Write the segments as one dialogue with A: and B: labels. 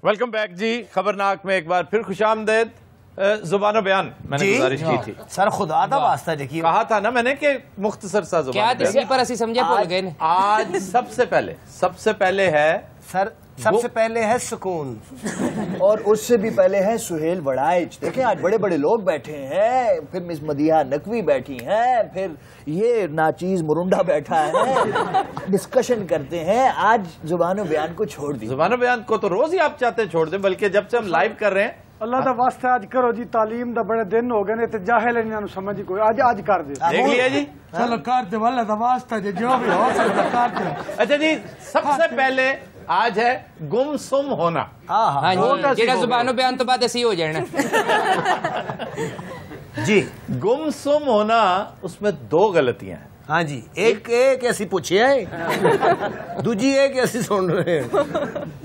A: Welcome back جی. خبرناک میں ایک بار پھر خوش آمدید. زبان و بیان میں نے گزارش کی تھی.
B: سر خدا دا واسطہ دیکھیے
A: کہا تھا نا میں نے کہ مختصر سا زبان
C: کیا اسی پر اسی سمجھے بھول گئے.
A: آج سب سے پہلے ہے
B: سر سب سے پہلے ہے سکون
D: اور اس سے بھی پہلے ہے سہیل وڑائچ. دیکھیں آج بڑے بڑے لوگ بیٹھے ہیں, پھر مس مدیحہ نقوی بیٹھی ہیں, پھر یہ ناچیز مرنڈا بیٹھا ہے, ڈسکشن کرتے ہیں. آج زبان و بیان کو چھوڑ دی.
A: زبان و بیان کو تو روز ہی آپ چاہتے ہیں چھوڑ دیں, بلکہ جب سے ہم لائیو کر رہے ہیں
E: اللہ دا واسطہ آج کرو جی. تعلیم دا بڑے دن ہو گئے نے تے جاہل انہاں نو سمجھ ہی کوئی. آج کر دے.
A: دیکھ لیا جی.
E: چلو کر دے اللہ دا واسطہ جو بھی ہو سکتا کر دے.
A: اچھا جی, سب سے پہلے آج ہے گم سم ہونا.
C: ہاں جی, جیڑا زبان و بیان تو بعد اسی ہو جانا
B: جی.
A: گم سم ہونا, اس میں دو غلطیاں ہیں.
B: ہاں جی, ایک ایسی پوچھے دوجی ایک ایسی سن رہے ہیں.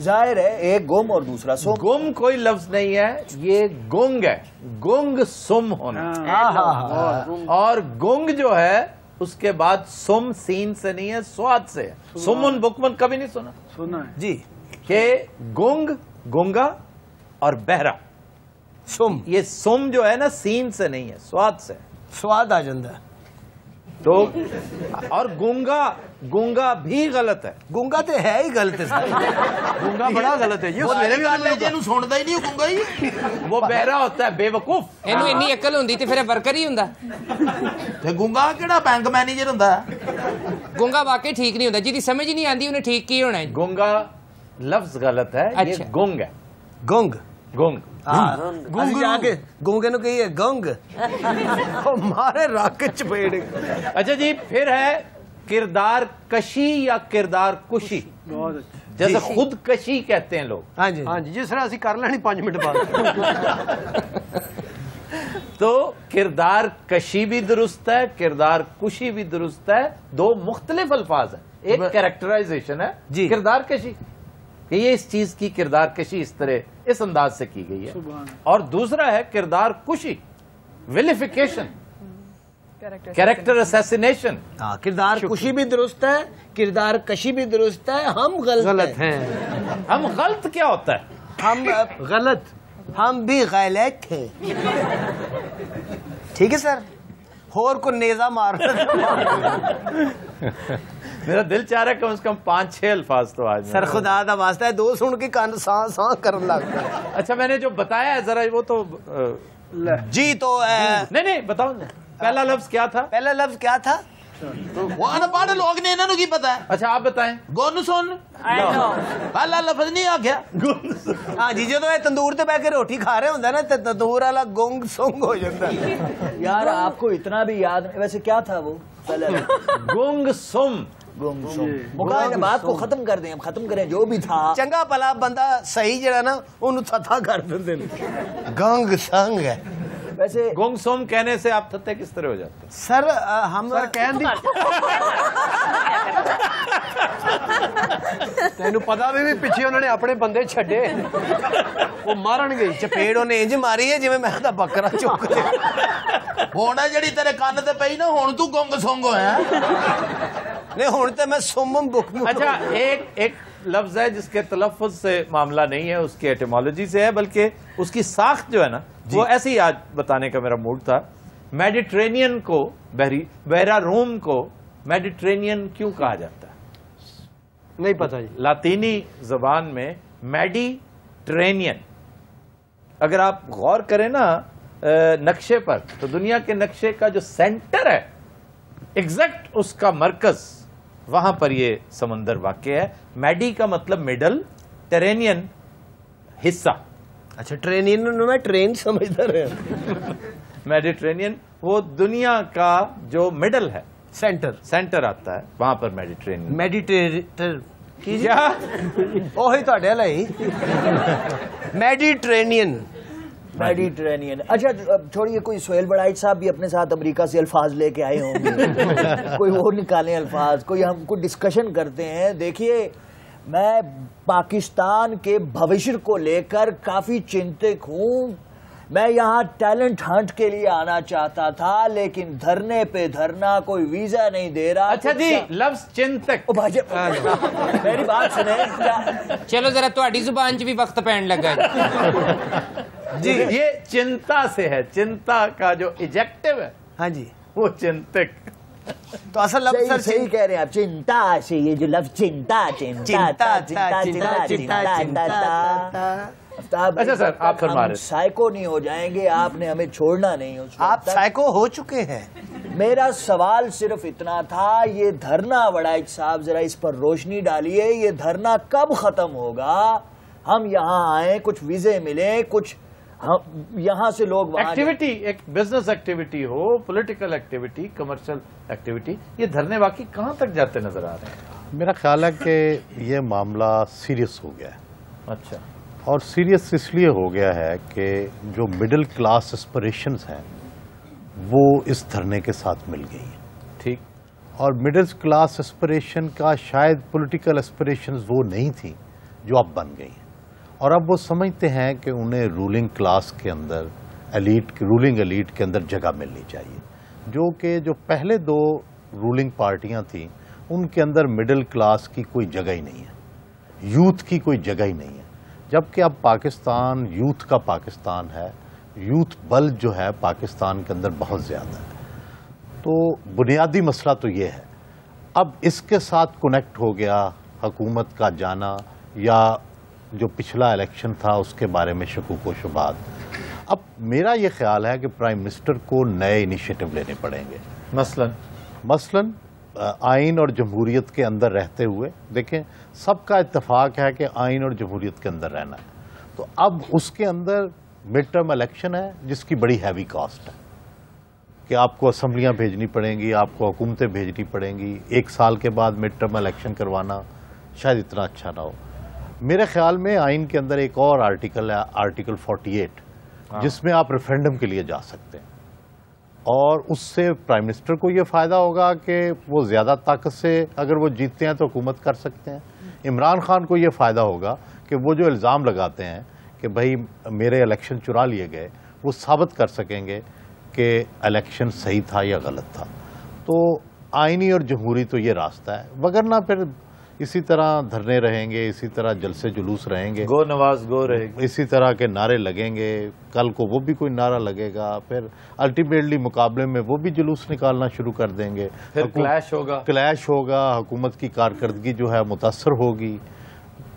D: ظاہر ہے ایک گم اور دوسرا سم.
A: گم کوئی لفظ نہیں ہے, یہ گنگ ہے. گنگ سم ہونا. اور گنگ جو ہے اس کے بعد سم سین سے نہیں ہے, سواد سے ہے. سمن بکمن کبھی نہیں سنا
E: سنا ہے
B: جی.
A: کہ گنگ گنگا اور بہرا,
B: سم
A: یہ سم جو ہے نا سین سے نہیں ہے, سواد سے.
B: سواد آ جاندہ ہے.
A: تو اور گونگا بھی غلط ہے.
B: گونگا تو ہے ہی غلط ہے سر.
A: گونگا بڑا غلط ہے.
D: سنتا ہی نہیں گونگا ہی.
A: وہ بہرا ہوتا ہے, بے وقوف.
C: اینو انی عقل ہوندی تے پھر ورکر ہی ہوندا.
D: تے گونگا کیڑا بینک مینیجر ہوندا ہے.
C: گونگا واقعی ٹھیک نہیں ہوندا, جی سمجھ نہیں آندی انہیں ٹھیک کی ہونا ہے.
A: گونگا لفظ غلط ہے, یہ گنگ ہے.
B: گونگ
A: گنگ
B: گونگے نو کہیے گونگ مارے راکٹ چپیڑ.
A: اچھا جی, پھر ہے کردار کشی یا کردار کشی.
E: بہت اچھا.
A: جیسے خود کشی کہتے ہیں لوگ.
B: ہاں جی
E: ہاں جی, جس طرح اسی کر لینی 5 منٹ بعد.
A: تو کردار کشی بھی درست ہے, کردار کشی بھی درست ہے. دو مختلف الفاظ ہیں. ایک کریکٹرائزیشن ہے
B: جی,
A: کردار کشی, کہ یہ اس چیز کی کردار کشی اس طرح اس انداز سے کی گئی ہے. اور دوسرا ہے کردار کشی, ویلیفیکیشن, کریکٹر اسیسینیشن.
B: کردار کشی بھی درست ہے, کردار کشی بھی درست ہے. ہم غلط ہیں.
A: ہم غلط کیا ہوتا ہے؟
B: ہم غلط, ہم بھی غلط ہیں. ٹھیک ہے سر, اور کو نیزہ مار.
A: میرا دل چاہ رہا ہے کم از کم 5-6 الفاظ تو آج.
B: سر خدا دا واسطہ ہے, دو سن کے کان سان سان کرن لگتا ہے.
A: اچھا میں نے جو بتایا ہے ذرا وہ تو
B: جی. تو
A: نہیں بتاؤ, پہلا لفظ کیا تھا؟
B: پہلا لفظ کیا تھا؟
D: وہ ان پڑھ لوگ نے انہاں نو کی پتہ ہے.
A: اچھا آپ بتائیں.
D: گن سن پہلا لفظ نہیں آ گیا.
B: ہاں جی, جدو یہ تندور تے بیٹھ کے روٹی کھا رہے ہوندے نا تے تندور والا گونگ سونگ ہو جاتا ہے.
D: یار آپ کو اتنا بھی یاد نہیں. ویسے کیا تھا وہ
A: گنگ سم.
D: مکان بات کو ختم کر دیں, اب ختم کریں جو بھی تھا.
B: چنگا پلا بندہ صحیح جڑا نا انہوں تھا کر دیں. گونگ سونگ ہے.
D: ویسے
A: گونگ سوم کہنے سے آپ تھتے کس طرح ہو جاتے ہیں؟
B: سر ہم
E: کہن دی تینوں پتا بھی پیچھے انہوں نے اپنے بندے چھڈے, وہ مارن گئی.
B: چپیڑ انہیں انج ماری ہے جی میں بکرا چک لیا.
D: ہونا جڑی تیرے کان تے پئی نا, ہن تو گونگ سونگ ہویا.
B: نہیں ہن تے میں سمم بک.
A: اچھا ایک لفظ ہے جس کے تلفظ سے معاملہ نہیں ہے, اس کی ایٹیمالوجی سے ہے, بلکہ اس کی ساخت جو ہے نا وہ ایسے ہی آج بتانے کا میرا موڈ تھا. میڈیٹرینین کو, بحیرہ روم کو میڈیٹرینین کیوں کہا جاتا ہے؟
E: نہیں پتا جی.
A: لاطینی زبان میں میڈیٹرینین, اگر آپ غور کریں نا نقشے پر, تو دنیا کے نقشے کا جو سینٹر ہے ایگزیکٹ اس کا مرکز, وہاں پر یہ سمندر واقع ہے. میڈی کا مطلب مڈل, ٹرینین حصہ.
B: اچھا ٹرینین میں ٹرین سمجھتا رہا.
A: میڈیٹرینین وہ دنیا کا جو مڈل ہے,
B: سینٹر
A: آتا ہے, وہاں پر میڈیٹرینین.
B: کیا وہی تھوڑے لائی میڈیٹرینین.
D: اچھا چھوڑیے, کوئی سہیل وڑائچ صاحب بھی اپنے ساتھ امریکہ سے الفاظ لے کے آئے ہوں گے. کوئی اور نکالیں الفاظ, کوئی ہم کو ڈسکشن کرتے ہیں. دیکھیے میں پاکستان کے بھوشیہ کو لے کر کافی چنتک ہوں. میں یہاں ٹیلنٹ ہنٹ کے لیے آنا چاہتا تھا لیکن دھرنے پہ دھرنا کوئی ویزا نہیں دے رہا.
A: اچھا جی لفظ چنتک
D: میری بات سنیں.
C: چلو ذرا تہاڈی زبان چ بھی وقت پین لگا
A: جی یہ چنتا سے ہے, چنتا کا جو ایجیکٹو ہے
B: ہاں جی
A: وہ چنتک.
B: تو اصل لفظ سر
D: صحیح کہہ رہے ہیں آپ. چنتا سے یہ جو لفظ چنتا
A: اچھا سر آپ فرما رہے تھے
D: سائیکو نہیں ہو جائیں گے, آپ نے ہمیں چھوڑنا نہیں.
B: آپ سائیکو ہو چکے ہیں.
D: میرا سوال صرف اتنا تھا, یہ دھرنا وڑائچ صاحب ذرا اس پر روشنی ڈالیے, یہ دھرنا کب ختم ہوگا؟ ہم یہاں آئیں, کچھ ویزے ملیں, کچھ یہاں سے لوگ
A: ایکٹیویٹی, ایک بزنس ایکٹیویٹی ہو, پولیٹیکل ایکٹیویٹی, کمرشل ایکٹیویٹی, یہ دھرنے واقعی کہاں تک جاتے نظر آ رہے ہیں؟
F: میرا خیال ہے کہ یہ معاملہ سیریس ہو گیا ہے.
A: اچھا.
F: اور سیریس اس لیے ہو گیا ہے کہ جو مڈل کلاس اسپریشنز ہیں وہ اس دھرنے کے ساتھ مل گئی ہیں.
A: ٹھیک.
F: اور مڈل کلاس اسپریشن کا شاید پولیٹیکل اسپریشنز وہ نہیں تھیں جو اب بن گئی ہیں, اور اب وہ سمجھتے ہیں کہ انہیں رولنگ کلاس کے اندر, رولنگ ایلیٹ کے اندر جگہ ملنی چاہیے, جو پہلے دو رولنگ پارٹیاں تھیں ان کے اندر مڈل کلاس کی کوئی جگہ ہی نہیں ہے, یوتھ کی کوئی جگہ ہی نہیں ہے. جبکہ اب پاکستان یوتھ کا پاکستان ہے, یوتھ بل جو ہے پاکستان کے اندر بہت زیادہ ہے. تو بنیادی مسئلہ تو یہ ہے. اب اس کے ساتھ کنیکٹ ہو گیا حکومت کا جانا, یا جو پچھلا الیکشن تھا اس کے بارے میں شکوک و شبہات. اب میرا یہ خیال ہے کہ پرائم منسٹر کو نئے انیشیٹو لینے پڑیں گے. مثلاً آئین اور جمہوریت کے اندر رہتے ہوئے, دیکھیں سب کا اتفاق ہے کہ آئین اور جمہوریت کے اندر رہنا ہے, تو اب اس کے اندر مڈ ٹرم الیکشن ہے جس کی بڑی ہیوی کاسٹ ہے کہ آپ کو اسمبلیاں بھیجنی پڑیں گی, آپ کو حکومتیں بھیجنی پڑیں گی. 1 سال کے بعد مڈ ٹرم الیکشن کروانا شاید اتنا اچھا نہ ہو. میرے خیال میں آئین کے اندر ایک اور آرٹیکل ہے, آرٹیکل 48, جس میں آپ ریفرینڈم کے لیے جا سکتے ہیں, اور اس سے پرائم منسٹر کو یہ فائدہ ہوگا کہ وہ زیادہ طاقت سے اگر وہ جیتتے ہیں تو حکومت کر سکتے ہیں. عمران خان کو یہ فائدہ ہوگا کہ وہ جو الزام لگاتے ہیں کہ بھائی میرے الیکشن چرا لیے گئے, وہ ثابت کر سکیں گے کہ الیکشن صحیح تھا یا غلط تھا. تو آئینی اور جمہوری تو یہ راستہ ہے, وگرنہ پھر اسی طرح دھرنے رہیں گے, اسی طرح جلسے جلوس رہیں گے,
A: گو نواز گو رہے گی,
F: اسی طرح کے نعرے لگیں گے. کل کو وہ بھی کوئی نعرہ لگے گا, پھر الٹیمیٹلی مقابلے میں وہ بھی جلوس نکالنا شروع کر دیں گے,
A: پھر کلیش
F: ہوگا, حکومت کی کارکردگی جو ہے متاثر ہوگی.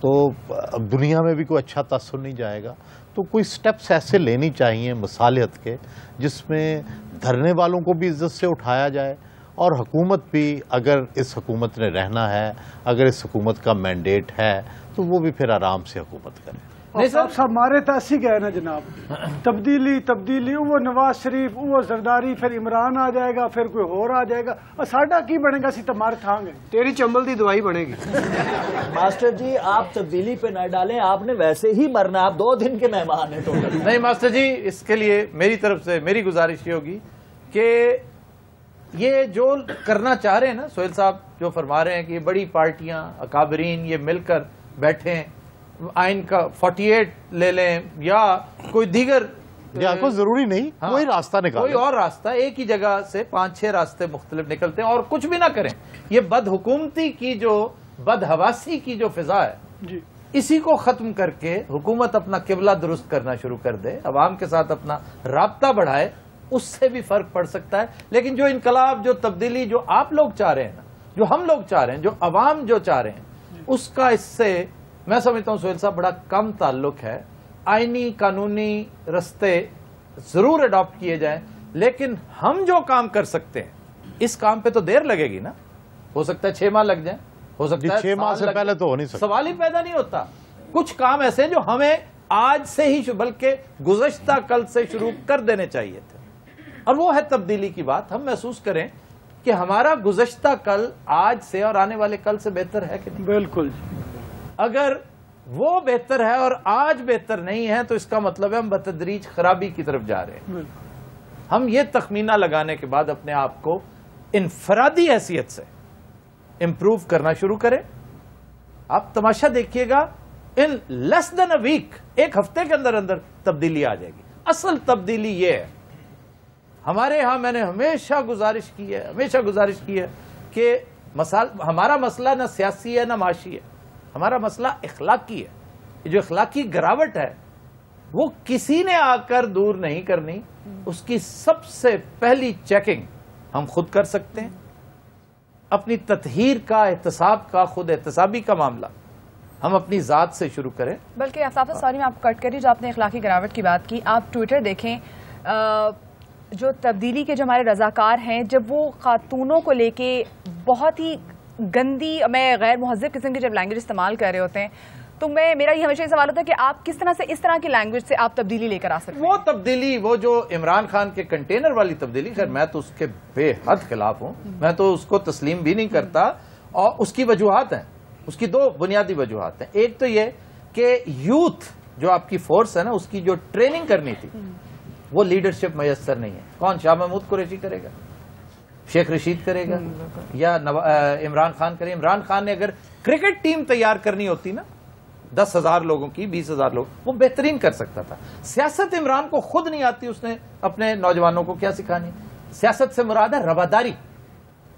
F: تو اب دنیا میں بھی کوئی اچھا تاثر نہیں جائے گا. تو کوئی سٹیپس ایسے لینی چاہیے مصالحت کے, جس میں دھرنے والوں کو بھی عزت سے اٹھایا جائے, اور حکومت بھی, اگر اس حکومت نے رہنا ہے, اگر اس حکومت کا مینڈیٹ ہے, تو وہ بھی پھر آرام سے حکومت کرے.
E: نہیں صاحب مارے تو اسی گئے نا جناب, تبدیلی وہ نواز شریف, وہ زرداری, پھر عمران آ جائے گا, پھر کوئی اور آ جائے گا, اور ساڈا کی بنے گا, سی تو مار تھان گے,
B: تیری چمبل دی دوائی بنے گی.
D: ماسٹر جی آپ تبدیلی پہ نہ ڈالیں, آپ نے ویسے ہی مرنا, آپ 2 دن کے مہمان ہیں. تو
A: نہیں ماسٹر جی, اس کے لیے میری طرف سے میری گزارش یہ ہوگی کہ یہ جو کرنا چاہ رہے ہیں نا سہیل صاحب, جو فرما رہے ہیں کہ یہ بڑی پارٹیاں, اکابرین, یہ مل کر بیٹھیں, آئین کا 48 لے لیں, یا کوئی دیگر,
F: یا کوئی ضروری نہیں, کوئی راستہ نکالیں,
A: کوئی اور راستہ, ایک ہی جگہ سے 5-6 راستے مختلف نکلتے ہیں, اور کچھ بھی نہ کریں. یہ بد حکومتی کی, جو بد حواسی کی جو فضا ہے, اسی کو ختم کر کے حکومت اپنا قبلہ درست کرنا شروع کر دے, عوام کے ساتھ اپنا رابطہ بڑھائے, اس سے بھی فرق پڑ سکتا ہے. لیکن جو انقلاب, جو تبدیلی جو آپ لوگ چاہ رہے ہیں نا, جو ہم لوگ چاہ رہے ہیں, جو عوام جو چاہ رہے ہیں, اس کا اس سے میں سمجھتا ہوں سہیل صاحب بڑا کم تعلق ہے. آئینی قانونی رستے ضرور اڈاپٹ کیے جائیں, لیکن ہم جو کام کر سکتے ہیں اس کام پہ تو دیر لگے گی نا. ہو سکتا ہے 6 ماہ لگ جائیں, ہو سکتا ہے
F: 6 ماہ سے پہلے تو ہو نہیں سکتا.
A: سوال ہی پیدا نہیں ہوتا. کچھ کام ایسے جو ہمیں آج سے ہی, بلکہ گزشتہ کل سے شروع کر دینے چاہیے تھے, اور وہ ہے تبدیلی کی بات. ہم محسوس کریں کہ ہمارا گزشتہ کل آج سے اور آنے والے کل سے بہتر ہے کہ نہیں.
E: بالکل.
A: اگر وہ بہتر ہے اور آج بہتر نہیں ہے, تو اس کا مطلب ہے ہم بتدریج خرابی کی طرف جا رہے ہیں. ہم یہ تخمینہ لگانے کے بعد اپنے آپ کو انفرادی حیثیت سے امپروو کرنا شروع کریں. آپ تماشا دیکھیے گا, ان لیس دین اے ویک, 1 ہفتے کے اندر اندر تبدیلی آ جائے گی. اصل تبدیلی یہ ہے. ہمارے ہاں میں نے ہمیشہ گزارش کی ہے کہ ہمارا مسئلہ نہ سیاسی ہے نہ معاشی ہے, ہمارا مسئلہ اخلاقی ہے. یہ جو اخلاقی گراوٹ ہے وہ کسی نے آ کر دور نہیں کرنی. اس کی سب سے پہلی چیکنگ ہم خود کر سکتے ہیں. اپنی تطہیر کا, احتساب کا, خود احتسابی کا معاملہ ہم اپنی ذات سے شروع کریں.
G: بلکہ آفتاب سوری میں آپ کو کٹ کری, جو آپ نے اخلاقی گراوٹ کی بات کی, آپ ٹویٹر دیکھیں, جو تبدیلی کے جو ہمارے رضاکار ہیں, جب وہ خاتونوں کو لے کے بہت ہی گندی, میں غیر مہذب قسم کی جب لینگویج استعمال کر رہے ہوتے ہیں, تو میرا یہ ہمیشہ یہ سوال ہوتا ہے کہ آپ کس طرح سے اس طرح کی لینگویج سے آپ تبدیلی لے کر آ سکتے ہیں.
A: وہ تبدیلی, وہ جو عمران خان کے کنٹینر والی تبدیلی, خیر میں تو اس کے بے حد خلاف ہوں, میں تو اس کو تسلیم بھی نہیں کرتا. اور اس کی وجوہات ہیں, اس کی دو بنیادی وجوہات ہیں. ایک تو یہ کہ یوتھ جو آپ کی فورس ہے نا, اس کی جو ٹریننگ کرنی تھی وہ لیڈرشپ میسر نہیں ہے. کون, شاہ محمود قریشی کرے گا, شیخ رشید کرے گا, یا عمران خان کرے. عمران خان نے اگر کرکٹ ٹیم تیار کرنی ہوتی نا 10,000 لوگوں کی, 20,000 لوگ, وہ بہترین کر سکتا تھا. سیاست عمران کو خود نہیں آتی, اس نے اپنے نوجوانوں کو کیا سکھانی. سیاست سے مراد ہے رواداری.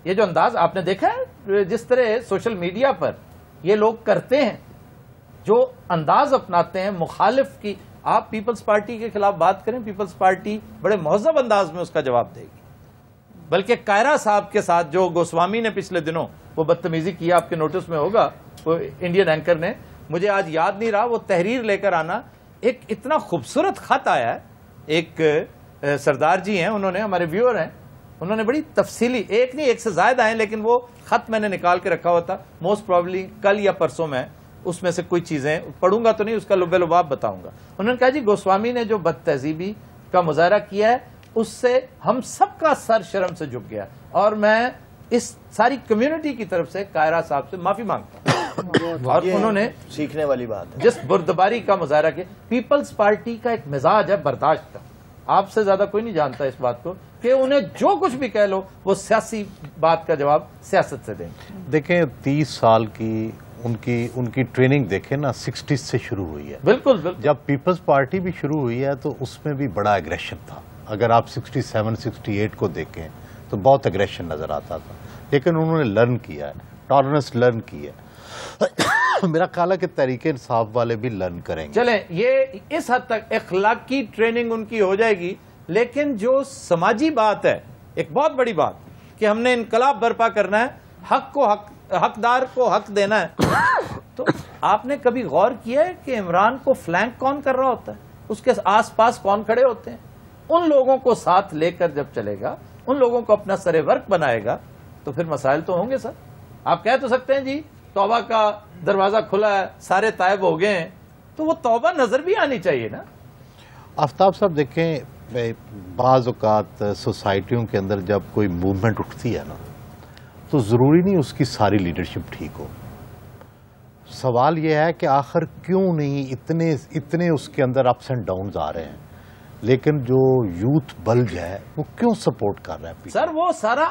A: یہ جو انداز آپ نے دیکھا ہے جس طرح سوشل میڈیا پر یہ لوگ کرتے ہیں, جو انداز اپناتے ہیں مخالف کی. آپ پیپلز پارٹی کے خلاف بات کریں, پیپلز پارٹی بڑے مہذب انداز میں اس کا جواب دے گی. بلکہ کائرہ صاحب کے ساتھ جو گوسوامی نے پچھلے دنوں وہ بدتمیزی کیا, آپ کے نوٹس میں ہوگا, وہ انڈین اینکر نے, مجھے آج یاد نہیں رہا, وہ تحریر لے کر آنا, ایک اتنا خوبصورت خط آیا ہے. ایک سردار جی ہیں, انہوں نے, ہمارے ویور ہیں, انہوں نے بڑی تفصیلی, ایک نہیں ایک سے زائد آئے, لیکن وہ خط میں نے نکال کے رکھا ہوا تھا. موسٹ پروبلی کل یا پرسوں میں اس میں سے کوئی چیزیں پڑھوں گا تو نہیں, اس کا لب لباب بتاؤں گا. انہوں نے کہا جی گوسوامی نے جو بد تہذیبی کا مظاہرہ کیا ہے اس سے ہم سب کا سر شرم سے جھک گیا, اور میں اس ساری کمیونٹی کی طرف سے کائرہ صاحب سے معافی مانگتا ہوں. اور انہوں نے
D: سیکھنے والی بات ہے,
A: جس بردباری کا مظاہرہ کیا. پیپلز پارٹی کا ایک مزاج ہے برداشت کا, آپ سے زیادہ کوئی نہیں جانتا اس بات کو, کہ انہیں جو کچھ بھی کہہ لو وہ سیاسی بات کا جواب سیاست سے دیں.
F: دیکھیں 30 سال کی ان کی ٹریننگ دیکھیں نا, 60 سے شروع ہوئی ہے.
A: بالکل بالکل.
F: جب پیپلز پارٹی بھی شروع ہوئی ہے تو اس میں بھی بڑا ایگریشن تھا. اگر آپ 67 68 کو دیکھیں تو بہت ایگریشن نظر آتا تھا, لیکن انہوں نے لرن کیا ہے, ٹالرنس لرن کی ہے. میرا خیال ہے کہ تحریک انصاف والے بھی لرن کریں گے.
A: چلیں, یہ اس حد تک اخلاقی ٹریننگ ان کی ہو جائے گی, لیکن جو سماجی بات ہے, ایک بہت بڑی بات کہ ہم نے انقلاب برپا کرنا ہے, حقدار کو حق دینا ہے, تو آپ نے کبھی غور کیا ہے کہ عمران کو فلینک کون کر رہا ہوتا ہے, اس کے آس پاس کون کھڑے ہوتے ہیں؟ ان لوگوں کو ساتھ لے کر جب چلے گا, ان لوگوں کو اپنا سر ورک بنائے گا, تو پھر مسائل تو ہوں گے. سر آپ کہہ تو سکتے ہیں جی توبہ کا دروازہ کھلا ہے, سارے تائب ہو گئے ہیں, تو وہ توبہ نظر بھی آنی چاہیے نا.
F: آفتاب صاحب دیکھیں, بعض اوقات سوسائٹیوں کے اندر جب کوئی موومنٹ اٹھتی ہے نا, تو ضروری نہیں اس کی ساری لیڈرشپ ٹھیک ہو. سوال یہ ہے کہ آخر کیوں نہیں اتنے اس کے اندر اپس اینڈ ڈاؤنز آ رہے ہیں, لیکن جو یوتھ بلج ہے وہ کیوں سپورٹ کر رہا ہے؟
A: سر وہ سارا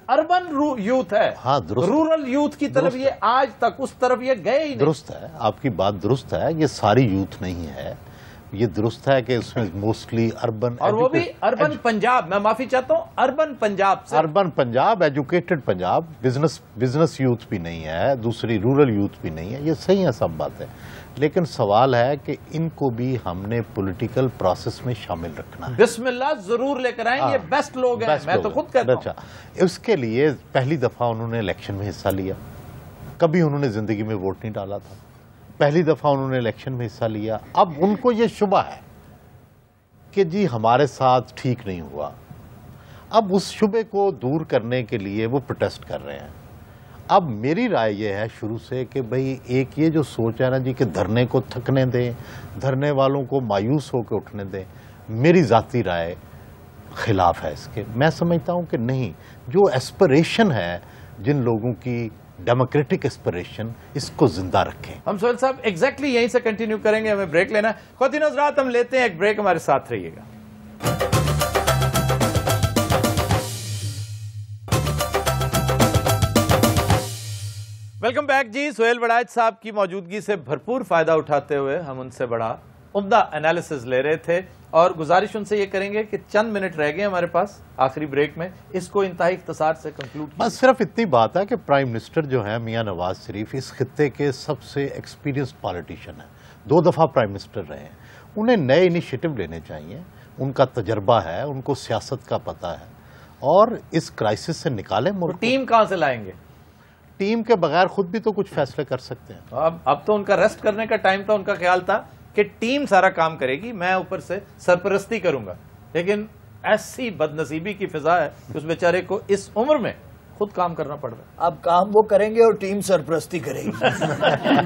A: اربن یوتھ ہے.
F: ہاں درست,
A: رورل یوتھ کی طرف یہ آج تک اس طرف یہ گئے ہی نہیں.
F: درست ہے, آپ کی بات درست ہے, یہ ساری یوتھ نہیں ہے. یہ درست ہے کہ اس میں موسٹلی اربن,
A: اور وہ بھی اربن پنجاب, میں معافی چاہتا ہوں, اربن پنجاب سے,
F: urban Punjab, educated Punjab, business youth بھی نہیں ہے, دوسری رورل یوتھ بھی نہیں ہے. یہ صحیح ہے سب باتیں, لیکن سوال ہے کہ ان کو بھی ہم نے پولیٹیکل پروسیس میں شامل رکھنا ہے.
A: بسم اللہ ضرور لے کر آئیں, یہ بیسٹ لوگ ہیں, میں تو خود کہتا ہوں.
F: اس کے لیے پہلی دفعہ انہوں نے الیکشن میں حصہ لیا, کبھی انہوں نے زندگی میں ووٹ نہیں ڈالا تھا, پہلی دفعہ انہوں نے الیکشن میں حصہ لیا. اب ان کو یہ شبہ ہے کہ جی ہمارے ساتھ ٹھیک نہیں ہوا. اب اس شبے کو دور کرنے کے لیے وہ پروٹیسٹ کر رہے ہیں. اب میری رائے یہ ہے شروع سے کہ بھئی ایک یہ جو سوچ ہے نا جی کہ دھرنے کو تھکنے دیں, دھرنے والوں کو مایوس ہو کے اٹھنے دیں, میری ذاتی رائے خلاف ہے اس کے. میں سمجھتا ہوں کہ نہیں, جو ایسپریشن ہے جن لوگوں کی ڈیموکریٹک ایسپریشن, اس کو زندہ رکھیں.
A: ہم سہیل صاحب ایگزیکٹلی یہیں سے کنٹینیو کریں گے, ہمیں بریک لینا ہے. خواتین حضرات ہم لیتے ہیں ایک بریک, ہمارے ساتھ رہیے گا. ویلکم بیک جی. سہیل وڑائچ صاحب کی موجودگی سے بھرپور فائدہ اٹھاتے ہوئے ہم ان سے بڑا عمدہ انالیسز لے رہے تھے اور گزارش ان سے یہ کریں گے کہ چند منٹ رہ گئے ہمارے پاس آخری بریک میں، اس کو انتہائی اختصار سے کنکلوڈ کیا.
F: بس صرف اتنی بات ہے کہ پرائم منسٹر جو ہیں میاں نواز شریف اس خطے کے سب سے ایکسپیرینس پالیٹیشین ہیں، 2 دفعہ پرائم منسٹر رہے ہیں. انہیں نئے انیشیٹو لینے چاہیے، ان کا تجربہ ہے، ان کو سیاست کا پتہ ہے، اور اس کرائسس سے نکالیں ملک.
A: ٹیم کہاں سے لائیں گے؟
F: ٹیم کے بغیر خود بھی تو کچھ فیصلے کر سکتے ہیں.
A: اب تو ان کا ریسٹ کرنے کا ٹائم تھا. ان کا خیال تھا کہ ٹیم سارا کام کرے گی، میں اوپر سے سرپرستی کروں گا، لیکن ایسی بد نصیبی کی فضا ہے کہ اس بیچارے کو اس عمر میں خود کام کرنا پڑ رہا ہے.
D: اب کام وہ کریں گے اور ٹیم سرپرستی کرے گی.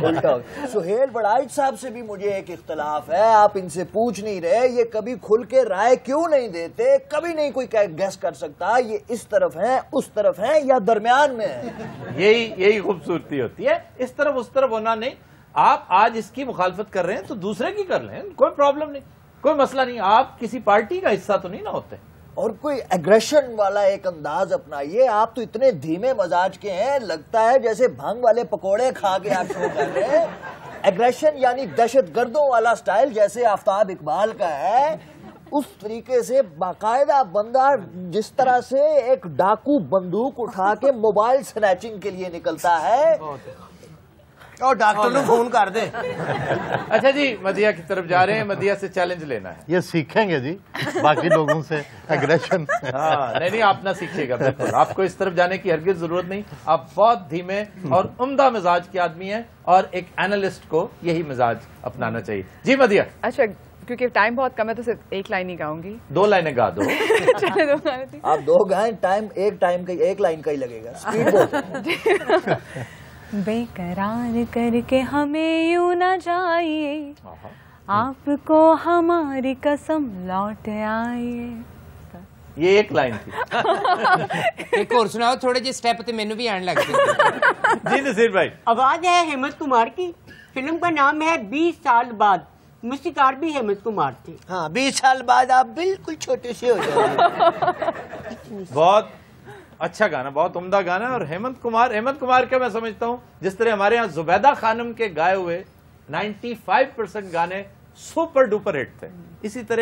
D: الٹا. سہیل وڑائچ صاحب سے بھی مجھے ایک اختلاف ہے، آپ ان سے پوچھ نہیں رہے یہ کبھی کھل کے رائے کیوں نہیں دیتے، کبھی نہیں کوئی گیس کر سکتا یہ اس طرف ہیں اس طرف ہیں یا درمیان میں ہیں.
A: یہی خوبصورتی ہوتی ہے، اس طرف اس طرف ہونا نہیں. آپ آج اس کی مخالفت کر رہے ہیں تو دوسرے کی کر لیں، کوئی پرابلم نہیں، کوئی مسئلہ نہیں. آپ کسی پارٹی کا حصہ تو نہیں نہ ہوتے.
D: اور کوئی ایگریشن والا ایک انداز اپنائیے. آپ تو اتنے دھیمے مزاج کے ہیں، لگتا ہے جیسے بھنگ والے پکوڑے کھا کے آپ شروع کر رہے ہیں. ایگریشن یعنی دہشت گردوں والا سٹائل جیسے آفتاب اقبال کا ہے، اس طریقے سے باقاعدہ بندہ جس طرح سے ایک ڈاکو بندوق اٹھا کے موبائل سنیچنگ کے لیے نکلتا ہے.
B: اور ڈاکٹر نے فون کر دے.
A: اچھا جی، مدیہ کی طرف جا رہے ہیں، مدیہ سے چیلنج لینا ہے.
F: یہ سیکھیں گے جی باقی لوگوں سے ایگریشن.
A: ہاں نہیں آپ نہ سیکھیے گا، بالکل آپ کو اس طرف جانے کی ہرگز ضرورت نہیں. آپ بہت دھیمے اور عمدہ مزاج کے آدمی ہیں، اور ایک اینالسٹ کو یہی مزاج اپنانا چاہیے. جی مدیہ.
G: اچھا کیونکہ ٹائم بہت کم ہے تو صرف ایک لائن ہی گاؤں گی.
A: 2 لائنیں گا دو.
D: آپ 2 گائیں، ایک لائن کا ہی لگے گا. اسپیڈ بہت.
G: بے قرار کر کے ہمیں یوں نہ جائیے، آپ کو ہماری قسم لوٹ آئیے.
A: یہ ایک لائن تھی.
C: ایک اور سناؤ تھوڑے جی سٹیپ تے مینوں بھی آن لگ گئے.
A: جی نصیر بھائی.
H: آواز ہے ہیمنت کمار کی، فلم کا نام ہے 20 سال بعد، موسیقار بھی ہیمنت کمار تھے.
B: ہاں 20 سال بعد آپ بالکل چھوٹے سے ہو جائیں گے.
A: بہت اچھا گانا، بہت عمدہ گانا ہے. اور ہیمنت کمار کا میں سمجھتا ہوں جس طرح ہمارے ہاں زبیدہ خانم کے گائے ہوئے 95% گانے سپر ڈوپر ہٹ تھے، اسی طرح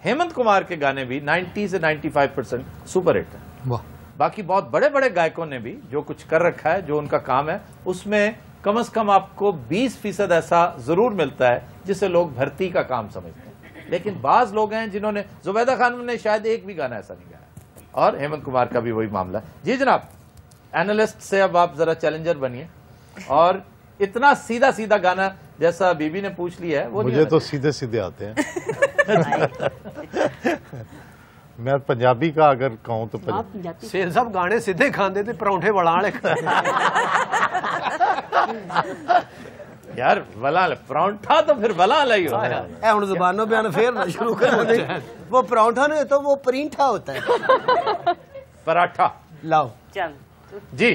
A: ہیمنت کمار کے گانے بھی 90 سے 95% سپر ہٹ ہیں. باقی بہت بڑے بڑے گائکوں نے بھی جو کچھ کر رکھا ہے، جو ان کا کام ہے، اس میں کم از کم آپ کو 20% ایسا ضرور ملتا ہے جسے لوگ بھرتی کا کام سمجھتے ہیں. لیکن بعض لوگ ہیں جنہوں نے، زبیدہ خانم نے شاید ایک بھی گانا ایسا نہیں گایا، اور ہیمنت کمار کا بھی وہی معاملہ ہے. جی جناب، اینالسٹ سے اب آپ ذرا چیلنجر بنیے، اور اتنا سیدھا سیدھا گانا جیسا بی بی نے پوچھ لیا ہے وہ
F: مجھے تو سیدھے سیدھے آتے ہیں. میں پنجابی کا اگر کہوں تو
B: سہیل صاحب گانے سیدھے کھاندے تھے، پرونٹھے وڑا والے
A: یار ولا پرونٹھا تو پھر ولا والا ہی ہوتا ہے.
B: اے ہن زبانوں بیان پھر نہ شروع کر دیں. وہ پرونٹھا نہیں ہوتا، وہ پرینٹھا ہوتا ہے.
A: پراٹھا.
B: لاؤ
A: جی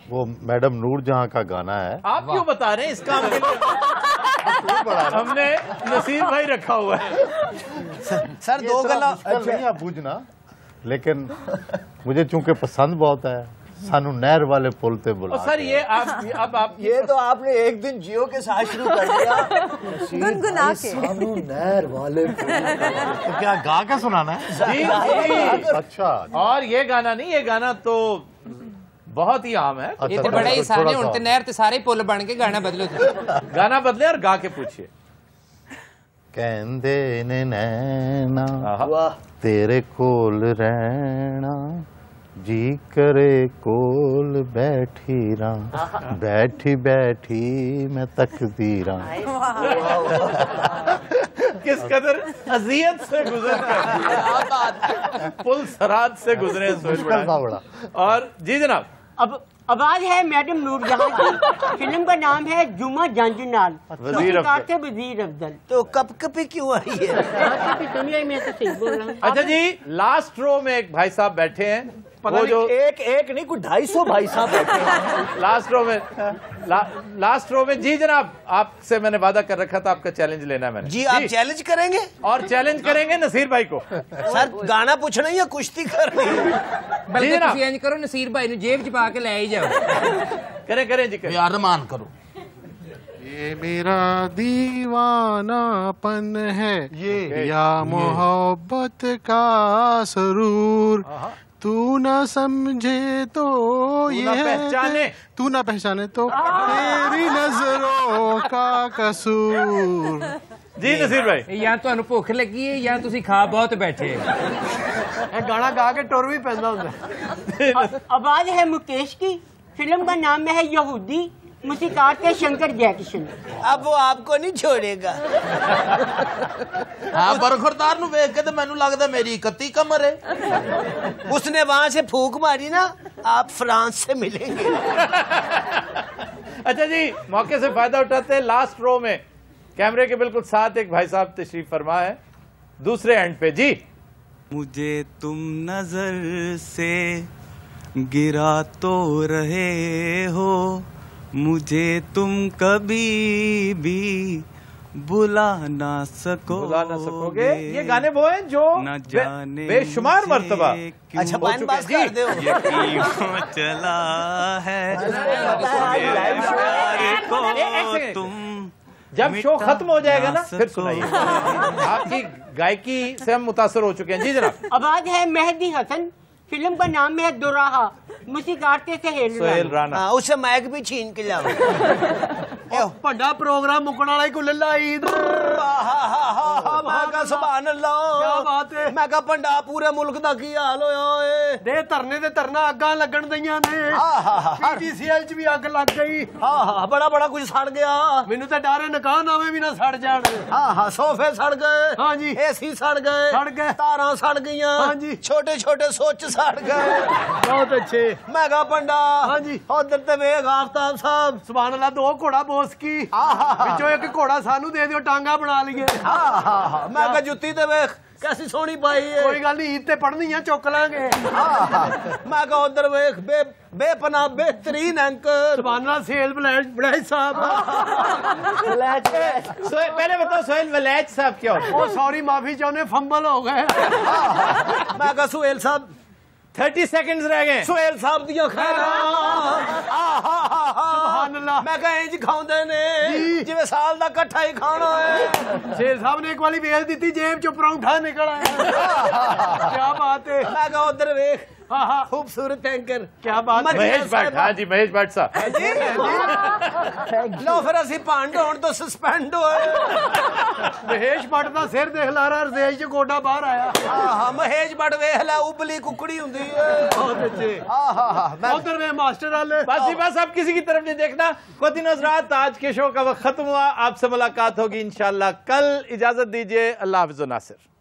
F: وہ میڈم نور جہاں کا گانا ہے.
A: آپ کیوں بتا رہے ہیں اس کام کے لیے؟ ہم نے نصیر بھائی رکھا ہوا ہے.
B: سر 2 گلا
F: نہیں آپ بوجھنا، لیکن مجھے چونکہ پسند بہت ہے. سانو نہر والے پل تے بلا.
A: سر یہ اب آپ
D: یہ تو آپ نے ایک دن جیو کے ساتھ شروع کر دیا گنگنا کے. سانو نہر والے
F: تو کیا گا کے سنانا ہے؟
A: جی
F: اچھا.
A: اور یہ گانا نہیں، یہ گانا تو بہت ہی عام ہے.
C: یہ تو بڑا ہی آسان ہے. ہن تے نہر تے سارے پل بن کے گانا بدلو.
A: گانا بدلے اور گا کے پوچھیے.
F: کہندے نے نینا تیرے کول رہنا، جی کرے کول بیٹھی راں، بیٹھی بیٹھی میں تقدیراں.
A: کس قدر اذیت سے گزر کر پل سرات سے گزرے سہیل بڑا. اور جی جناب،
H: اب آواز ہے میڈم نور جہاں کی، فلم کا نام ہے جمعہ جنجنال، موسیقار تھے وزیر افضل.
B: تو کپ کپی کیوں آئی ہے؟
H: دنیا میں تو صحیح بول رہا ہوں.
A: اچھا جی، لاسٹ رو میں ایک بھائی صاحب بیٹھے ہیں، وہ جو
D: ایک نہیں کوئی 250 بھائی صاحب بیٹھے ہیں
A: لاسٹ رو میں. جی جناب، آپ سے میں نے وعدہ کر رکھا تھا آپ کا چیلنج لینا ہے میں نے.
B: جی آپ چیلنج کریں گے؟
A: اور چیلنج کریں گے نصیر بھائی کو.
B: سر گانا پوچھنا یا کشتی کرنی؟
C: بلکہ تسی انج کرو، نصیر بھائی نو جیب چ پا کے لے ہی جاؤ.
A: کریں جی کریں.
I: ارمان کرو.
F: یہ میرا دیوانہ پن ہے یا محبت کا سرور، تو نہ سمجھے تو یہ ہے، تو نہ پہچانے تو تیری نظروں کا قصور۔
A: جی نصیر بھائی،
C: یا تمہیں بھوک لگی ہے یا تسی کھا بہت بیٹھے۔
B: گانا گا کے ٹور بھی پہنتا ہوں۔
H: آواز ہے مکیش کی، فلم کا نام ہے یہودی، موسیقار تھے شنکر جے کشن۔
B: اب وہ آپ کو نہیں چھوڑے گا۔
I: ہاں برخوردار نو ویکھ کے تے مینوں لگدا میری 31 کمر ہے۔
B: اس نے وہاں سے پھونک ماری نا، آپ فرانس سے ملیں گے۔
A: اچھا جی، موقع سے فائدہ اٹھاتے ہیں، لاسٹ رو میں کیمرے کے بالکل ساتھ ایک بھائی صاحب تشریف فرما ہے دوسرے اینڈ پہ۔ جی،
J: مجھے تم نظر سے گرا تو رہے ہو، مجھے تم کبھی بھی بلا نہ سکو
A: گے۔ یہ گانے وہ ہیں جو بے شمار مرتبہ
B: اچھا بائن باز کر دے ہو۔
J: یقین چلا ہے تم
A: جب شو ختم ہو جائے گا نا پھر سنائیے۔ آپ کی گائکی سے ہم متاثر ہو چکے ہیں۔ جی جناب۔
H: آواز ہے مہدی حسن، فلم کا نام ہے دوراہا، موسیقار تھے
A: سہیل رانا۔
B: اسے مائک بھی چھین کے لاؤ۔ بڑا پروگرام مکن والا کو للا عید۔ میں کہا سبحان اللہ، کیا بات ہے۔ میں کہا پنڈا پورے ملک دا کی حال ہویا دے دھرنے تے دھرنا اگاں لگن دیاں نے۔ پی ٹی سی ایل چ بھی اگ لگ گئی۔ بڑا بڑا کچھ سڑ گیا۔ مینوں تے ڈر ہے نکاح نامے بھی نہ سڑ جان۔ صوفے سڑ گئے، ہاں جی، اے سی سڑ گئے، تاراں سڑ گئیاں، ہاں جی، چھوٹے چھوٹے سوچ سڑ گئے۔ بہت اچھے۔ میں کہا پنڈا، ہاں جی، ادھر تے ویکھ آفتاب صاحب، سبحان اللہ، 2 گھوڑا بوس کی، وچوں ایک گھوڑا سانو دے دیو، ٹانگا بنا لیے۔ میں کہا جُتی تے ویکھ کیسی سونی پائی ہے۔ کوئی گل نہیں، عید تے پڑھنی ہے، چک لیں گے۔ میں کہا ادھر ویکھ بے پناہ بہترین اینکر سبحان اللہ سہیل ولیج صاحب۔
A: پہلے بتاؤ سہیل ولیج صاحب کیا ہوتے ہیں؟
B: او سوری، معافی چاہنے، فمبل ہو گئے۔ میں کہا سہیل صاحب
A: 30 سیکنڈز رہ گئے۔
B: سہیل صاحب دیا خیر سبحان اللہ۔ میں کہا انج کھاؤندے نے جویں سال دا کٹھا ہی کھانا ہے۔ سہیل صاحب نے ایک والی ویل دیتی، جیب چوں پراؤٹھا نکل آیا۔ کیا بات ہے۔ میں کہا ادھر ویکھ، خوبصورت اینکر، کیا بات ہے۔
A: مہیش بھٹ، ہاں جی، مہیش بھٹ صاحب۔
B: لو پھر اسی پانڈ ہون تو سسپینڈ ہوئے۔ مہیش بٹ دا سر دیکھ لارا، رزیش چ گوڈا باہر آیا۔ مہیش بٹ ویکھ لے، ابلی ککڑی ہوندی ہے۔ بہت اچھے۔ ادھر وے ماسٹر والے۔
A: بس جی بس، اب کسی کی طرف نہیں دیکھنا۔ خواتین حضرات، آج کے شو کا وقت ختم ہوا، آپ سے ملاقات ہوگی انشاءاللہ کل۔ اجازت دیجیے، اللہ حافظ و ناصر۔